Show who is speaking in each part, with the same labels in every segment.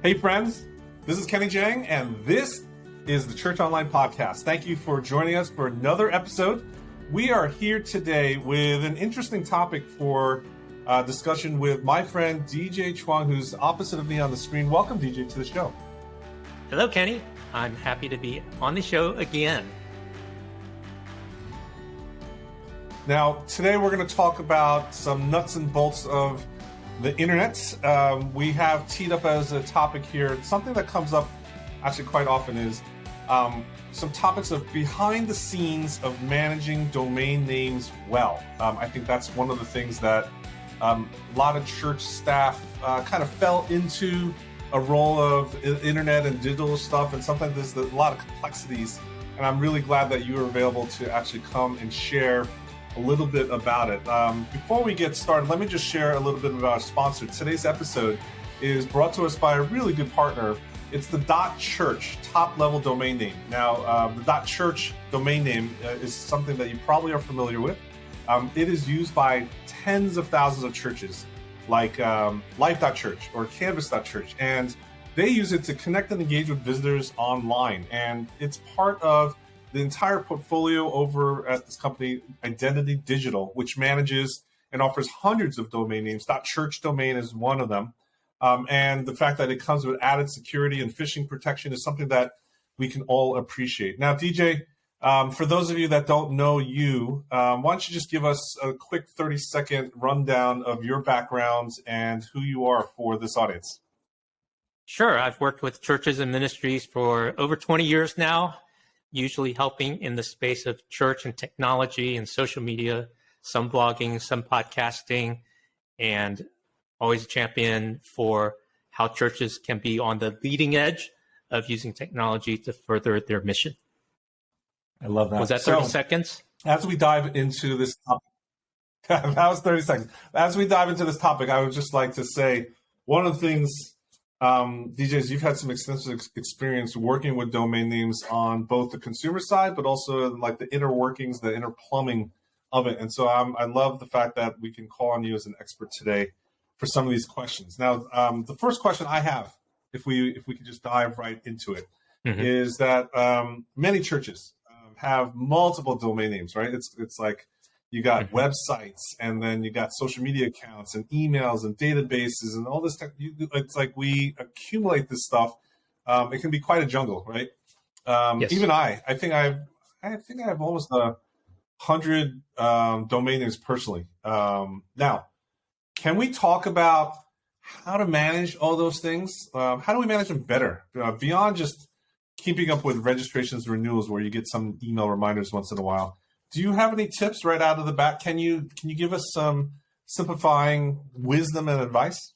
Speaker 1: Hey friends, this is Kenny Jahng, and this is the Church Online Podcast. Thank you for joining us for another episode. We are here today with an interesting topic for discussion with my friend DJ Chuang, who's opposite of me on the screen. Welcome, DJ, to the show.
Speaker 2: Hello, Kenny. I'm happy to be on the show again.
Speaker 1: Now, today we're going to talk about some nuts and bolts of the internet. We have teed up as a topic here, something that comes up actually quite often is some topics of behind the scenes of managing domain names well. I think that's one of the things that a lot of church staff kind of fell into a role of internet and digital stuff, and sometimes there's a lot of complexities, and I'm really glad that you are available to actually come and share a little bit about it. Before we get started, let me just share a little bit about our sponsor. Today's episode is brought to us by a really good partner. It's the .church top-level domain name. Now, the .church domain name is something that you probably are familiar with. It is used by tens of thousands of churches, like Life.Church or Canvas.Church, and they use it to connect and engage with visitors online. And it's part of the entire portfolio over at this company, Identity Digital, which manages and offers hundreds of domain names. .church domain is one of them. And the fact that it comes with added security and phishing protection is something that we can all appreciate. Now, DJ, for those of you that don't know you, why don't you just give us a quick 30-second rundown of your background and who you are for this audience?
Speaker 2: Sure. I've worked with churches and ministries for over 20 years now, usually helping in the space of church and technology and social media, some blogging, some podcasting, and always a champion for how churches can be on the leading edge of using technology to further their mission.
Speaker 1: I love that.
Speaker 2: Was that 30 seconds?
Speaker 1: As we dive into this topic, that was 30 seconds. As we dive into this topic, I would just like to say one of the things, DJs, you've had some extensive experience working with domain names on both the consumer side, but also like the inner workings, the inner plumbing of it. And so I love the fact that we can call on you as an expert today for some of these questions. Now, the first question I have, if we could just dive right into it, is that many churches have multiple domain names, right? It's like you got websites, and then you got social media accounts and emails and databases and all this stuff. It's like we accumulate this stuff. It can be quite a jungle, right?
Speaker 2: Yes.
Speaker 1: Even I think I have almost 100 domain names personally. Now, can we talk about how to manage all those things? How do we manage them better beyond just keeping up with registrations and renewals, where you get some email reminders once in a while? Do you have any tips right out of the bat? Can you give us some simplifying wisdom and advice?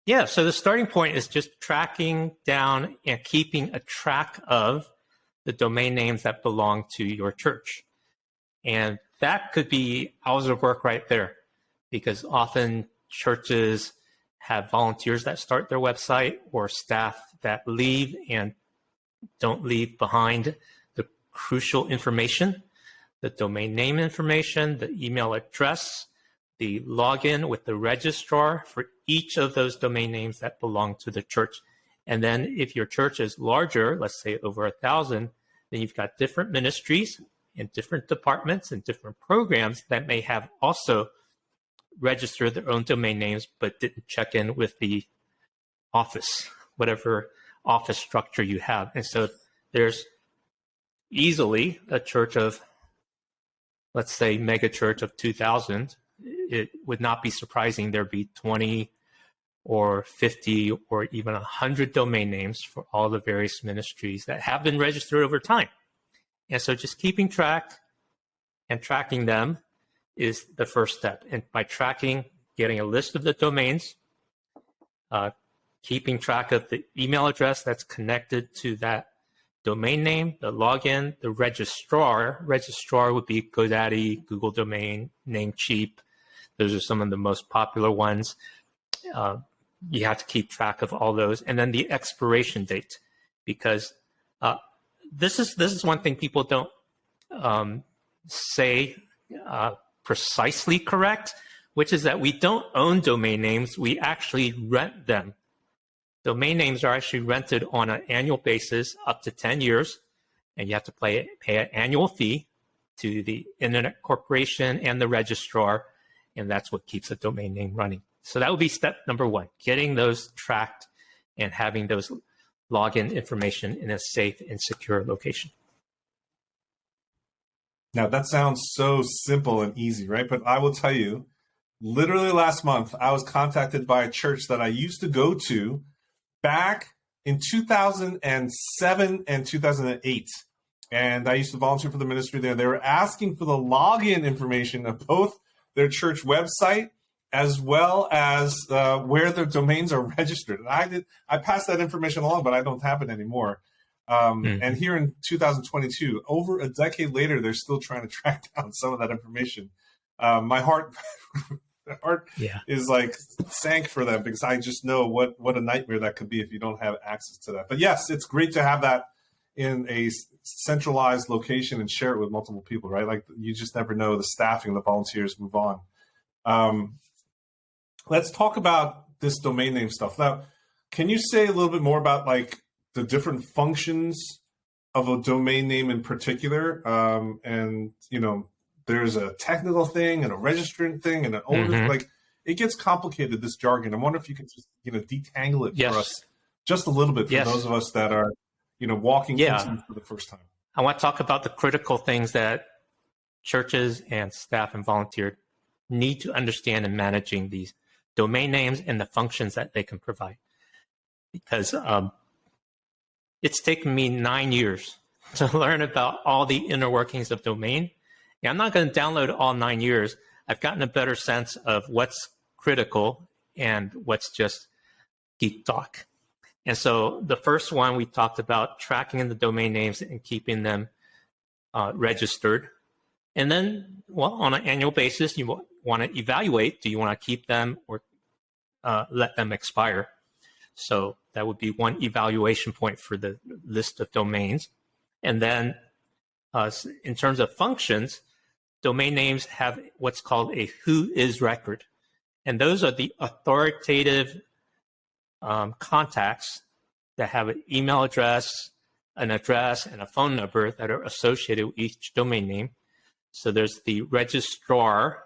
Speaker 2: Yeah, so the starting point is just tracking down and keeping a track of the domain names that belong to your church. And that could be hours of work right there, because often churches have volunteers that start their website or staff that leave and don't leave behind the crucial information, the domain name information, the email address, the login with the registrar for each of those domain names that belong to the church. And then if your church is larger, let's say over 1,000, then you've got different ministries and different departments and different programs that may have also registered their own domain names, but didn't check in with the office, whatever office structure you have. And so there's easily a church of, let's say, mega church of 2,000. It would not be surprising there'd be 20 or 50 or even 100 domain names for all the various ministries that have been registered over time. And so just keeping track and tracking them is the first step. And by tracking, getting a list of the domains, keeping track of the email address that's connected to that domain name, the login, the registrar. Registrar would be GoDaddy, Google Domain, Namecheap. Those are some of the most popular ones. You have to keep track of all those. And then the expiration date, because this is one thing people don't say precisely correct, which is that we don't own domain names. We actually rent them Domain names are actually rented on an annual basis up to 10 years, and you have to pay an annual fee to the Internet Corporation and the registrar, and that's what keeps a domain name running. So that would be step number one, getting those tracked and having those login information in a safe and secure location.
Speaker 1: Now, that sounds so simple and easy, right? But I will tell you, literally last month, I was contacted by a church that I used to go to back in 2007 and 2008. And I used to volunteer for the ministry there. They were asking for the login information of both their church website as well as where their domains are registered. And I passed that information along, but I don't have it anymore. And here in 2022, over a decade later, they're still trying to track down some of that information. My heart, is like sank for them, because I just know what a nightmare that could be if you don't have access to that. But yes, it's great to have that in a centralized location and share it with multiple people, right? Like, you just never know, the staffing, the volunteers move on. Let's talk about this domain name stuff. Now, can you say a little bit more about like the different functions of a domain name in particular? And, you know, there's a technical thing and a registrant thing and an owner, like, it gets complicated, this jargon. I wonder if you could just, you know, detangle it for us just a little bit for those of us that are, you know, walking into it for the first time.
Speaker 2: I want to talk about the critical things that churches and staff and volunteers need to understand in managing these domain names and the functions that they can provide. Because it's taken me 9 years to learn about all the inner workings of domain. And I'm not going to download all 9 years. I've gotten a better sense of what's critical and what's just geek talk. And so the first one, we talked about tracking the domain names and keeping them registered. And then, well, on an annual basis, you want to evaluate, do you want to keep them or let them expire? So that would be one evaluation point for the list of domains. And then in terms of functions, domain names have what's called a who is record. And those are the authoritative contacts that have an email address, an address, and a phone number that are associated with each domain name. So there's the registrar,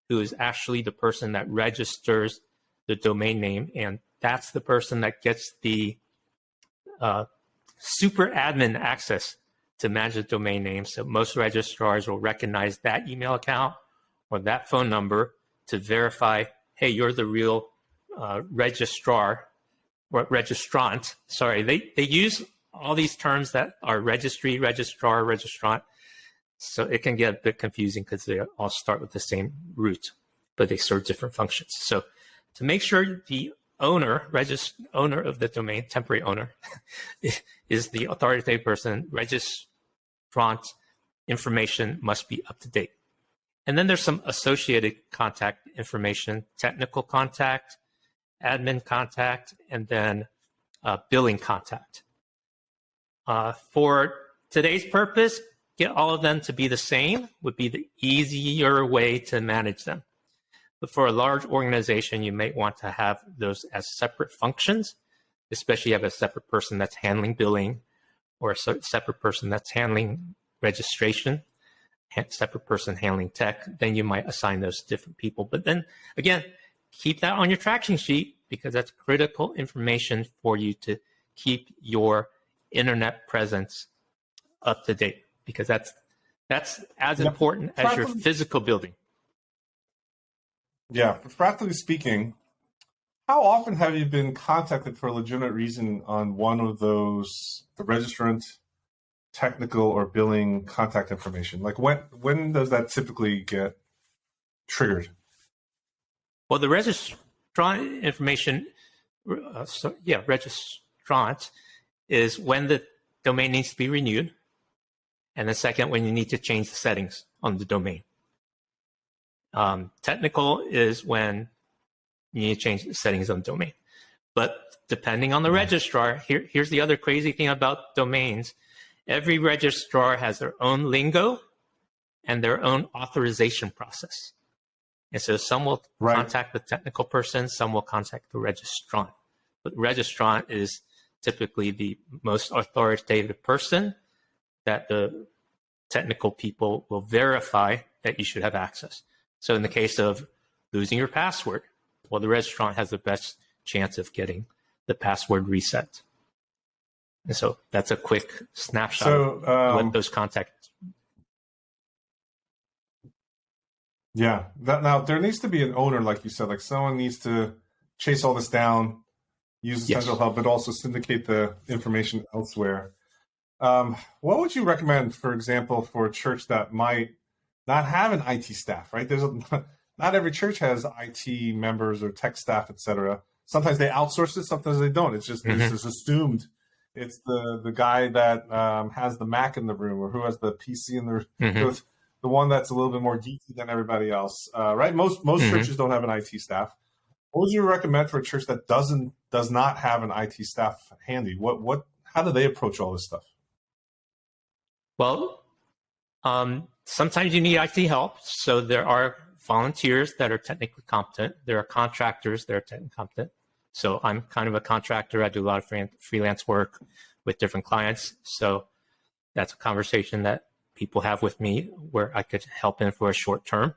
Speaker 2: who is actually the person that registers the domain name, and that's the person that gets the super admin access to manage the domain name. So most registrars will recognize that email account or that phone number to verify, hey, you're the real registrar or registrant. Sorry, they use all these terms that are registry, registrar, registrant. So it can get a bit confusing because they all start with the same root, but they serve different functions. So to make sure the owner of the domain, temporary owner, is the authoritative person, registrant information must be up to date. And then there's some associated contact information, technical contact, admin contact, and then billing contact. For today's purpose, get all of them to be the same would be the easier way to manage them. But for a large organization, you may want to have those as separate functions, especially if you have a separate person that's handling billing or a separate person that's handling registration, separate person handling tech. Then you might assign those to different people. But then again, keep that on your tracking sheet, because that's critical information for you to keep your internet presence up to date, because that's as important as your physical building.
Speaker 1: Yeah, practically speaking, how often have you been contacted for a legitimate reason on one of those, the registrant, technical, or billing contact information? Like when does that typically get triggered?
Speaker 2: Well, the registrant information, registrant is when the domain needs to be renewed, and the second, when you need to change the settings on the domain. Technical is when you need to change the settings on the domain. But depending on the registrar, here's the other crazy thing about domains. Every registrar has their own lingo and their own authorization process. And so some will contact the technical person, some will contact the registrant. But the registrant is typically the most authoritative person that the technical people will verify that you should have access. So in the case of losing your password, well, the registrant has the best chance of getting the password reset. And so that's a quick snapshot of what those contacts.
Speaker 1: Yeah. Now, there needs to be an owner, like you said, like someone needs to chase all this down, use the central hub, but also syndicate the information elsewhere. What would you recommend, for example, for a church that might not have an IT staff, right? Not every church has IT members or tech staff, et cetera. Sometimes they outsource it, sometimes they don't. It's just it's assumed it's the guy that has the Mac in the room, or who has the PC in the room. The one that's a little bit more geeky than everybody else, right? Most churches don't have an IT staff. What would you recommend for a church that does not have an IT staff handy? How do they approach all this stuff?
Speaker 2: Well, sometimes you need IT help. So there are volunteers that are technically competent. There are contractors that are technically competent. So I'm kind of a contractor. I do a lot of freelance work with different clients. So that's a conversation that people have with me where I could help in for a short term.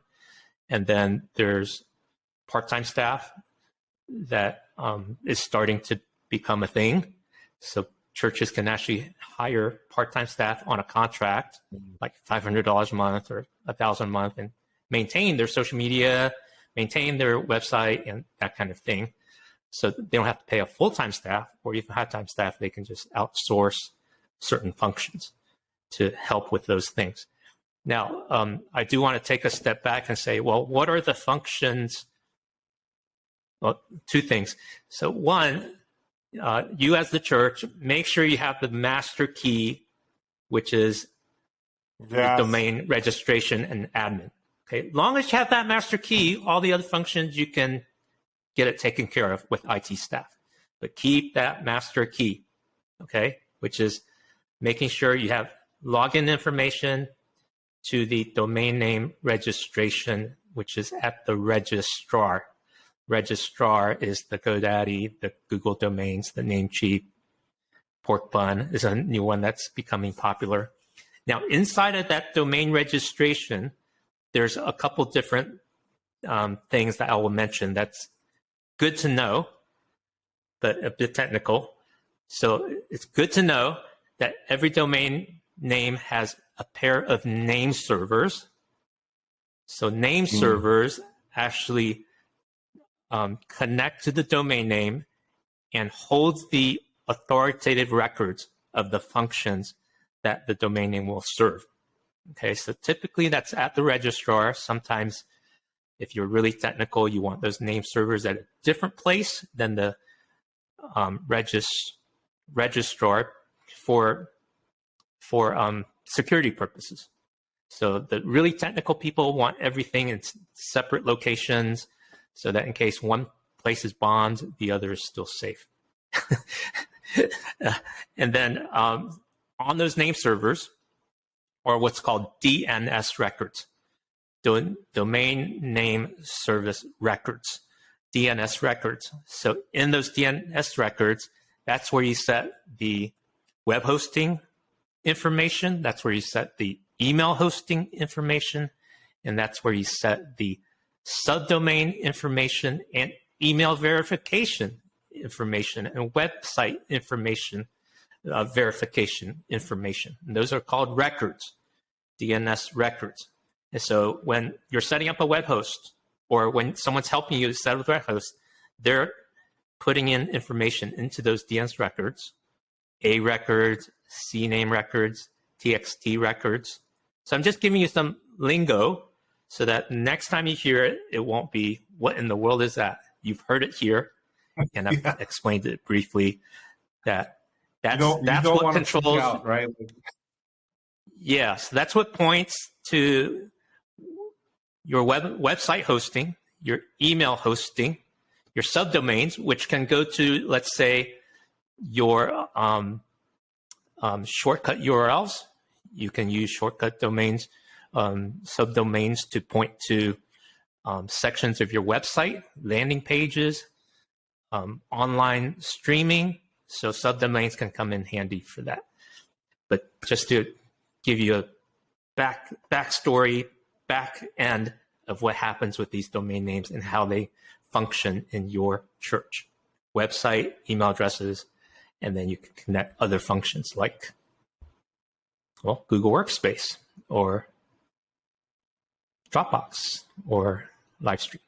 Speaker 2: And then there's part-time staff that is starting to become a thing. So churches can actually hire part-time staff on a contract, like $500 a month or $1,000 a month, and maintain their social media, maintain their website, and that kind of thing. So they don't have to pay a full-time staff, or even half-time staff. They can just outsource certain functions to help with those things. Now, I do want to take a step back and say, well, what are the functions? Well, two things. So one, you as the church, make sure you have the master key, which is the domain registration and admin. Okay, as long as you have that master key, all the other functions you can get it taken care of with IT staff. But keep that master key, okay, which is making sure you have login information to the domain name registration, which is at the registrar. Registrar is the GoDaddy, the Google Domains, the Namecheap. Pork Bun is a new one that's becoming popular. Now, inside of that domain registration, there's a couple different things that I will mention that's good to know, but a bit technical. So it's good to know that every domain name has a pair of name servers. So name servers actually connect to the domain name and hold the authoritative records of the functions that the domain name will serve. Okay, so typically that's at the registrar. Sometimes if you're really technical, you want those name servers at a different place than the registrar for security purposes. So the really technical people want everything in separate locations so that in case one place is bombed, the other is still safe. And then on those name servers, or what's called DNS records, domain name service records, DNS records. So in those DNS records, that's where you set the web hosting information, that's where you set the email hosting information, and that's where you set the subdomain information and email verification information and website information verification information. And those are called records, DNS records. And so when you're setting up a web host, or when someone's helping you set up a web host, they're putting in information into those DNS records, A records, CNAME records, TXT records. So I'm just giving you some lingo so that next time you hear it, it won't be, what in the world is that? You've heard it here, and I've explained it briefly, that's what controls,
Speaker 1: out, right?
Speaker 2: Yes, that's what points to your website hosting, your email hosting, your subdomains, which can go to, let's say, your shortcut URLs. You can use shortcut domains, subdomains to point to sections of your website, landing pages, online streaming, so subdomains can come in handy for that. But just to give you a backstory, back end of what happens with these domain names and how they function in your church. Website, email addresses, and then you can connect other functions like, well, Google Workspace or Dropbox or Livestream.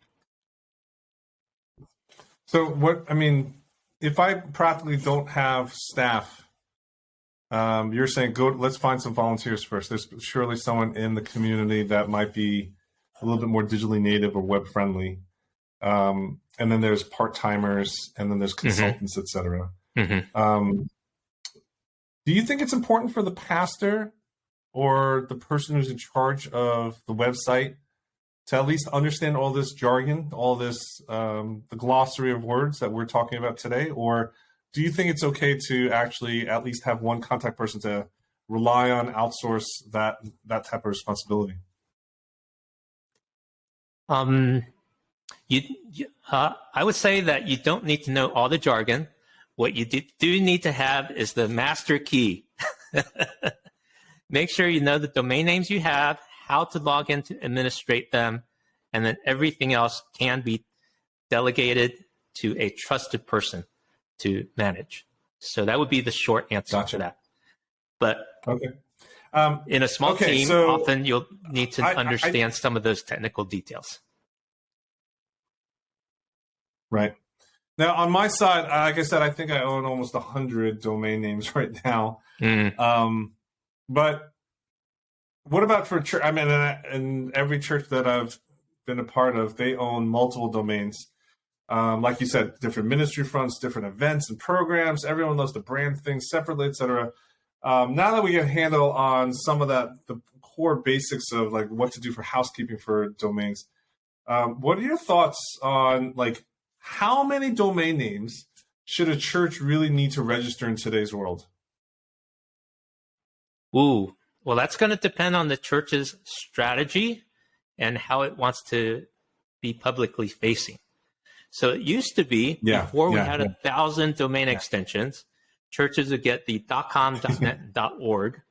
Speaker 1: So if I practically don't have staff, you're saying let's find some volunteers first. There's surely someone in the community that might be a little bit more digitally native or web friendly. And then there's part-timers, and then there's consultants, et cetera. Do you think it's important for the pastor or the person who's in charge of the website to at least understand all this jargon, all this, the glossary of words that we're talking about today? Or do you think it's okay to actually at least have one contact person to rely on, outsource that type of responsibility?
Speaker 2: I would say that you don't need to know all the jargon. What you do need to have is the master key. Make sure you know the domain names you have, how to log in to administrate them, and then everything else can be delegated to a trusted person to manage. So that would be the short answer to that. But in a small team, often you'll need to understand some of those technical details. Right.
Speaker 1: Now, on my side, like I said, I think I own almost 100 domain names right now. But what about for church? I mean, in every church that I've been a part of, they own multiple domains. Like you said, different ministry fronts, different events and programs. Everyone knows to brand things separately, et cetera. Now that we get a handle on some of the core basics of like what to do for housekeeping for domains, what are your thoughts on like how many domain names should a church really need to register in today's world?
Speaker 2: Ooh, well, that's going to depend on the church's strategy and how it wants to be publicly facing. So it used to be before we had 1,000 domain extensions, churches would get the .com, .net, .org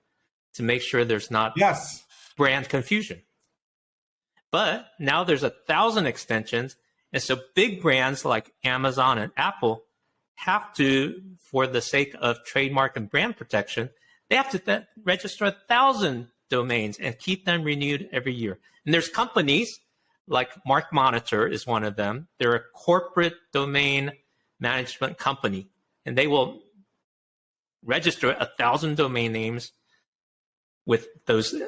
Speaker 2: to make sure there's not brand confusion. But now there's 1,000 extensions, and so big brands like Amazon and Apple have to, for the sake of trademark and brand protection, they have to register 1,000 domains and keep them renewed every year. And there's companies like Mark Monitor is one of them. They're a corporate domain management company, and they will register 1,000 domain names with those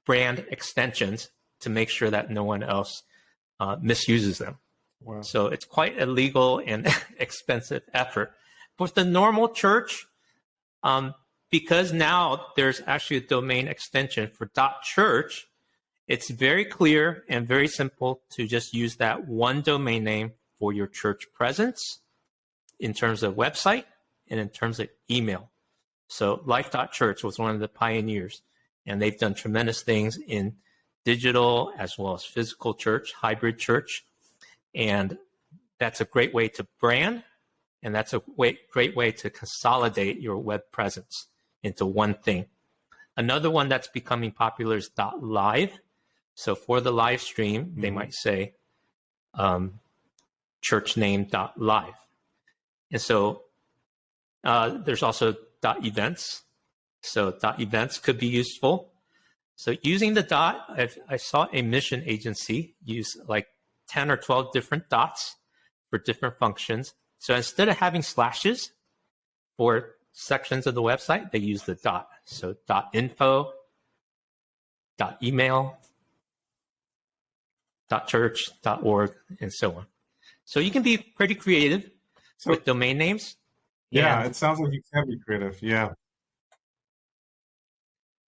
Speaker 2: brand extensions to make sure that no one else misuses them. Wow. So it's quite a legal and expensive effort. With the normal church, because now there's actually a domain extension for .church, it's very clear and very simple to just use that one domain name for your church presence in terms of website and in terms of email. So Life.Church was one of the pioneers, and they've done tremendous things in digital as well as physical church, hybrid church. And that's a great way to brand, and that's a great way to consolidate your web presence into one thing. Another one that's becoming popular is .live. So for the live stream, they might say churchname.live. And so there's also .events. So .events could be useful. So using the I saw a mission agency use like 10 or 12 different dots for different functions. So instead of having slashes for sections of the website, they use the dot. So .info, .email, .church, .org, and so on. So you can be pretty creative with domain names.
Speaker 1: Yeah, it sounds like you can be creative. Yeah.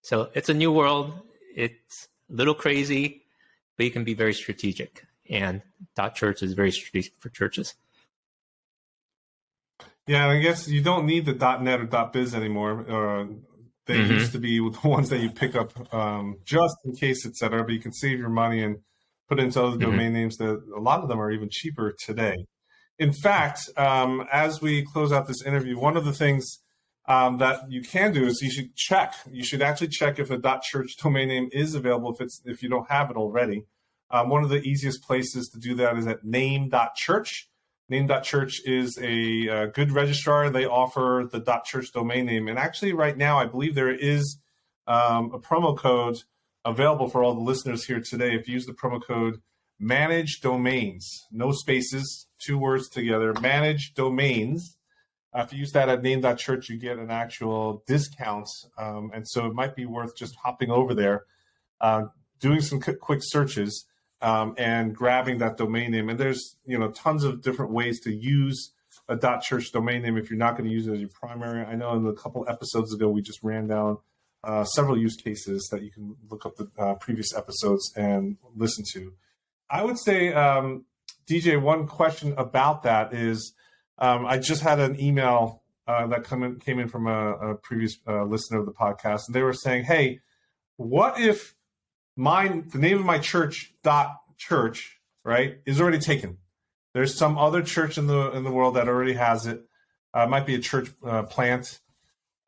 Speaker 2: So it's a new world. It's a little crazy, but you can be very strategic. And .church is very strategic for churches.
Speaker 1: Yeah, I guess you don't need the .net or .biz anymore. They used to be the ones that you pick up just in case, et cetera. But you can save your money and put into other domain names that a lot of them are even cheaper today. In fact, as we close out this interview, one of the things that you can do is you should check. You should actually check if a .church domain name is available if you don't have it already. One of the easiest places to do that is at name.church. Name.church is a good registrar. They offer the .church domain name. And actually right now, I believe there is a promo code available for all the listeners here today. If you use the promo code Manage Domains, no spaces, 2 words together, Manage Domains. If you use that at name.church, you get an actual discount. And so it might be worth just hopping over there, doing some quick searches, and grabbing that domain name. And there's tons of different ways to use a .church domain name if you're not going to use it as your primary. I know in a couple episodes ago, we just ran down several use cases that you can look up the previous episodes and listen to. I would say, DJ, one question about that is, I just had an email that came in from a previous listener of the podcast, and they were saying, hey, what if the name of my church, .church, right, is already taken? There's some other church in the world that already has it. It might be a church plant.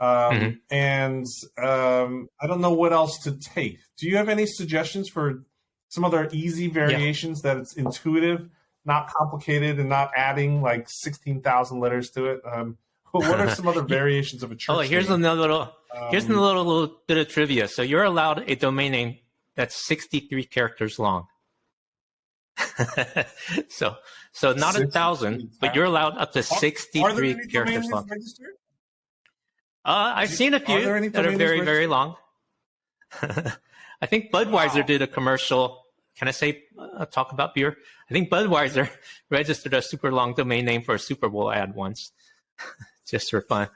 Speaker 1: And I don't know what else to take. Do you have any suggestions for some other easy variations that it's intuitive, not complicated, and not adding like 16,000 letters to it? What are some other variations of a church
Speaker 2: here's
Speaker 1: name?
Speaker 2: another little bit of trivia. So you're allowed a domain name that's 63 characters long. so not 1,000, but you're allowed up to 63 characters long. I've seen a few that are very, very long. I think Budweiser did a commercial. Can I say, talk about beer? I think Budweiser registered a super long domain name for a Super Bowl ad once, just for fun.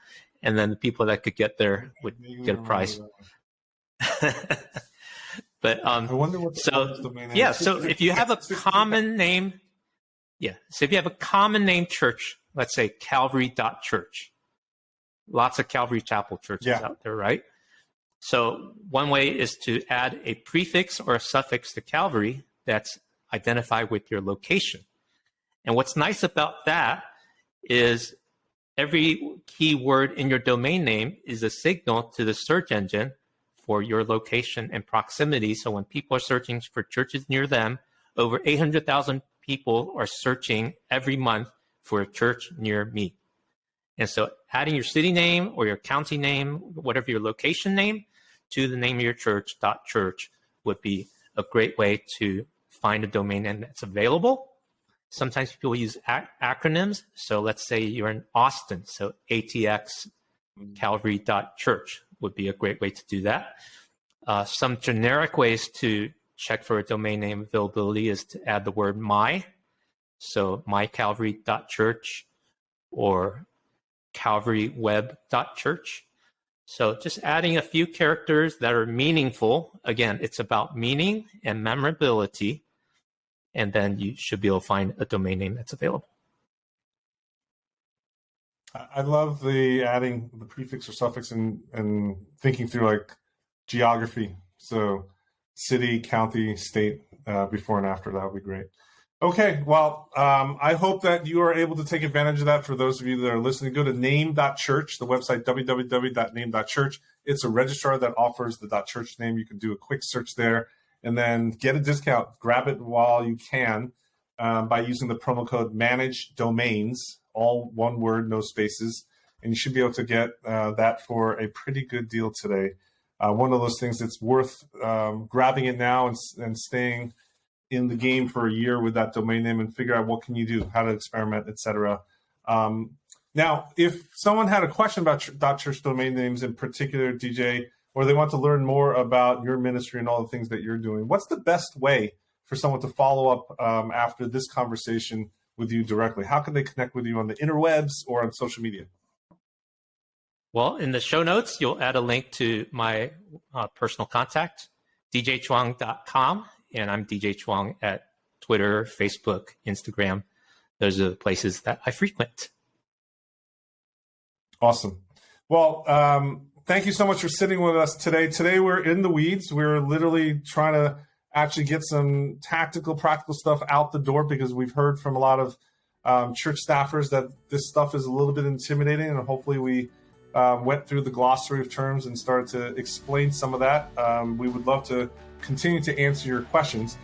Speaker 2: And then the people that could get there would get a prize. But
Speaker 1: I wonder what the domain name is.
Speaker 2: So if you have a common name, so if you have a common name church, let's say Calvary.church, lots of Calvary Chapel churches out there, right? So one way is to add a prefix or a suffix to Calvary that's identified with your location. And what's nice about that is every keyword in your domain name is a signal to the search engine for your location and proximity. So when people are searching for churches near them, over 800,000 people are searching every month for a church near me. And so adding your city name or your county name, whatever your location name, to the name of your church, .church, would be a great way to find a domain name that's available. Sometimes people use acronyms. So let's say you're in Austin. So ATX Calvary.church would be a great way to do that. Some generic ways to check for a domain name availability is to add the word my. So mycalvary.church or calvaryweb.church. So just adding a few characters that are meaningful. Again, it's about meaning and memorability. And then you should be able to find a domain name that's available.
Speaker 1: I love the adding the prefix or suffix and thinking through like geography. So city, county, state, before and after, that would be great. Okay, well, I hope that you are able to take advantage of that. For those of you that are listening, go to name.church, the website www.name.church. It's a registrar that offers the .church name. You can do a quick search there and then get a discount. Grab it while you can by using the promo code Manage Domains, all one word, no spaces. And you should be able to get that for a pretty good deal today. One of those things that's worth grabbing it now and staying in the game for a year with that domain name and figure out what can you do, how to experiment, etc. Now, if someone had a question about .church domain names in particular, DJ, or they want to learn more about your ministry and all the things that you're doing, what's the best way for someone to follow up after this conversation with you directly? How can they connect with you on the interwebs or on social media?
Speaker 2: Well, in the show notes, you'll add a link to my personal contact, djchuang.com. And I'm DJ Chuang at Twitter, Facebook, Instagram. Those are the places that I frequent.
Speaker 1: Awesome. Well, thank you so much for sitting with us today. Today we're in the weeds. We're literally trying to actually get some tactical, practical stuff out the door because we've heard from a lot of church staffers that this stuff is a little bit intimidating, and hopefully we went through the glossary of terms and started to explain some of that. We would love to continue to answer your questions.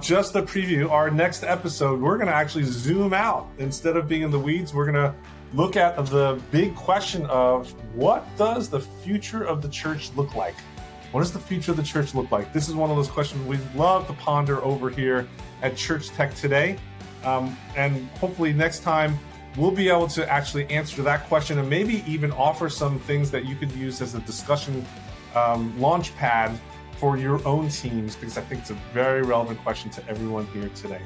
Speaker 1: Just a preview, our next episode, we're going to actually zoom out. Instead of being in the weeds, we're going to look at the big question of what does the future of the church look like? What does the future of the church look like? This is one of those questions we love to ponder over here at Church Tech Today. And hopefully next time we'll be able to actually answer that question and maybe even offer some things that you could use as a discussion launch pad for your own teams, because I think it's a very relevant question to everyone here today.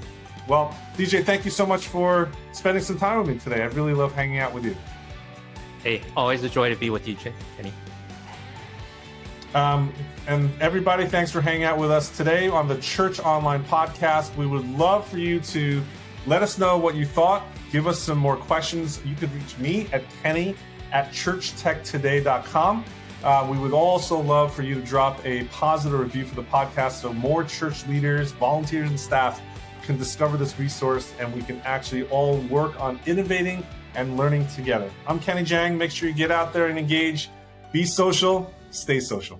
Speaker 1: Well, DJ, thank you so much for spending some time with me today. I really love hanging out with you.
Speaker 2: Hey, always a joy to be with you, Kenny.
Speaker 1: And everybody, thanks for hanging out with us today on the Church Online podcast. We would love for you to let us know what you thought. Give us some more questions. You could reach me at kenny@churchtechtoday.com. We would also love for you to drop a positive review for the podcast so more church leaders, volunteers, and staff can discover this resource, and we can actually all work on innovating and learning together. I'm Kenny Jahng. Make sure you get out there and engage. Be social. Stay social.